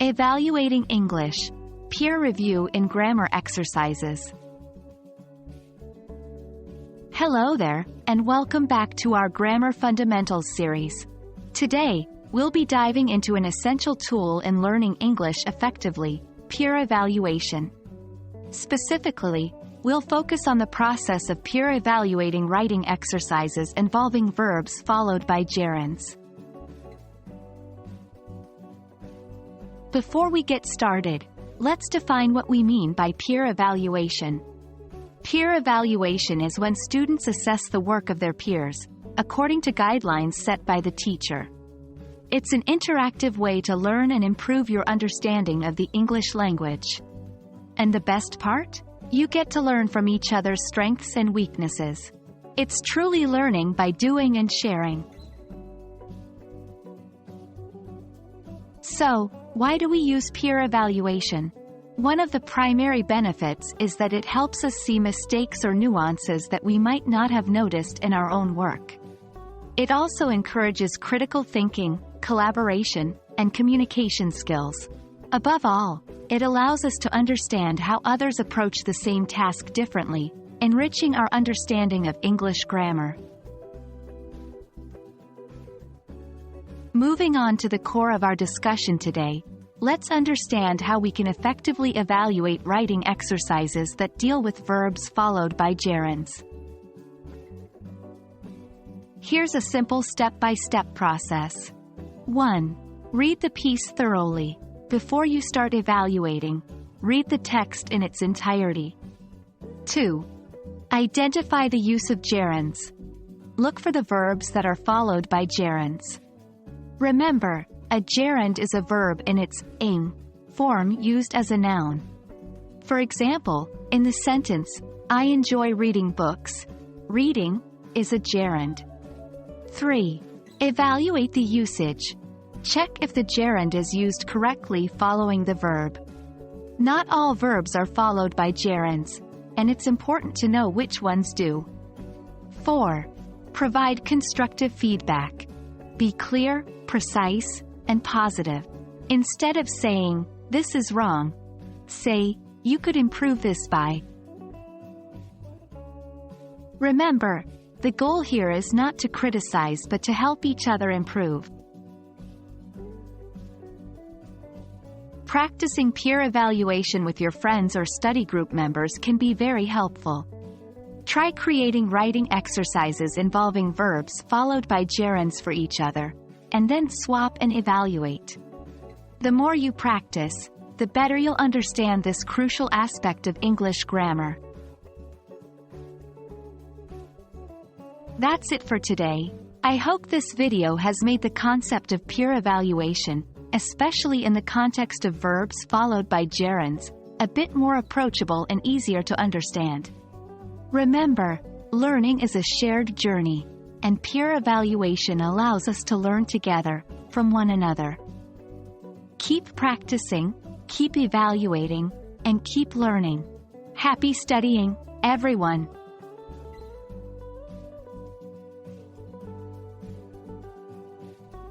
Evaluating English. Peer review in grammar exercises. Hello there, and welcome back to our Grammar Fundamentals series. Today, we'll be diving into an essential tool in learning English effectively, peer evaluation. Specifically, we'll focus on the process of peer evaluating writing exercises involving verbs followed by gerunds. Before we get started, let's define what we mean by peer evaluation. Peer evaluation is when students assess the work of their peers, according to guidelines set by the teacher. It's an interactive way to learn and improve your understanding of the English language. And the best part? You get to learn from each other's strengths and weaknesses. It's truly learning by doing and sharing. So, why do we use peer evaluation? One of the primary benefits is that it helps us see mistakes or nuances that we might not have noticed in our own work. It also encourages critical thinking, collaboration, and communication skills. Above all, it allows us to understand how others approach the same task differently, enriching our understanding of English grammar. Moving on to the core of our discussion today, let's understand how we can effectively evaluate writing exercises that deal with verbs followed by gerunds. Here's a simple step-by-step process. 1. Read the piece thoroughly. Before you start evaluating, read the text in its entirety. 2. Identify the use of gerunds. Look for the verbs that are followed by gerunds. Remember, a gerund is a verb in its ing form used as a noun. For example, in the sentence, I enjoy reading books, reading is a gerund. 3. Evaluate the usage. Check if the gerund is used correctly following the verb. Not all verbs are followed by gerunds, and it's important to know which ones do. 4. Provide constructive feedback. Be clear, precise, and positive. Instead of saying, "This is wrong," say, "You could improve this by." Remember, the goal here is not to criticize but to help each other improve. Practicing peer evaluation with your friends or study group members can be very helpful. Try creating writing exercises involving verbs followed by gerunds for each other, and then swap and evaluate. The more you practice, the better you'll understand this crucial aspect of English grammar. That's it for today. I hope this video has made the concept of peer evaluation, especially in the context of verbs followed by gerunds, a bit more approachable and easier to understand. Remember, learning is a shared journey, and peer evaluation allows us to learn together, from one another. Keep practicing, keep evaluating, and keep learning. Happy studying, everyone!